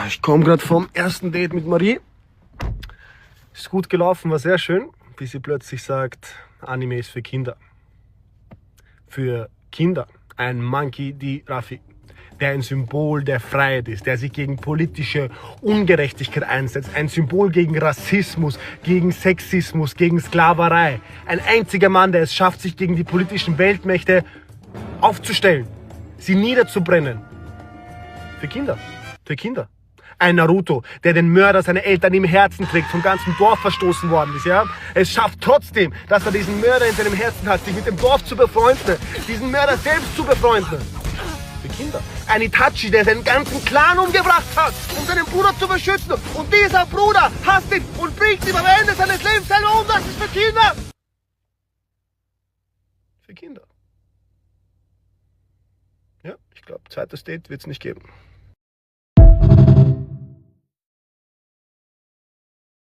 Ich komme gerade vom ersten Date mit Marie. Ist gut gelaufen, war sehr schön, bis sie plötzlich sagt, Anime ist für Kinder. Für Kinder. Ein Monkey D. Raffi, der ein Symbol der Freiheit ist, der sich gegen politische Ungerechtigkeit einsetzt, ein Symbol gegen Rassismus, gegen Sexismus, gegen Sklaverei. Ein einziger Mann, der es schafft, sich gegen die politischen Weltmächte aufzustellen, sie niederzubrennen. Für Kinder. Für Kinder. Ein Naruto, der den Mörder seiner Eltern im Herzen trägt, vom ganzen Dorf verstoßen worden ist, ja? Es schafft trotzdem, dass er diesen Mörder in seinem Herzen hat, sich mit dem Dorf zu befreunden, diesen Mörder selbst zu befreunden. Für Kinder. Ein Itachi, der seinen ganzen Clan umgebracht hat, um seinen Bruder zu beschützen. Und dieser Bruder hasst ihn und bringt ihn am Ende seines Lebens selber um. Das ist für Kinder. Für Kinder. Ja, ich glaube, zweites Date wird es nicht geben.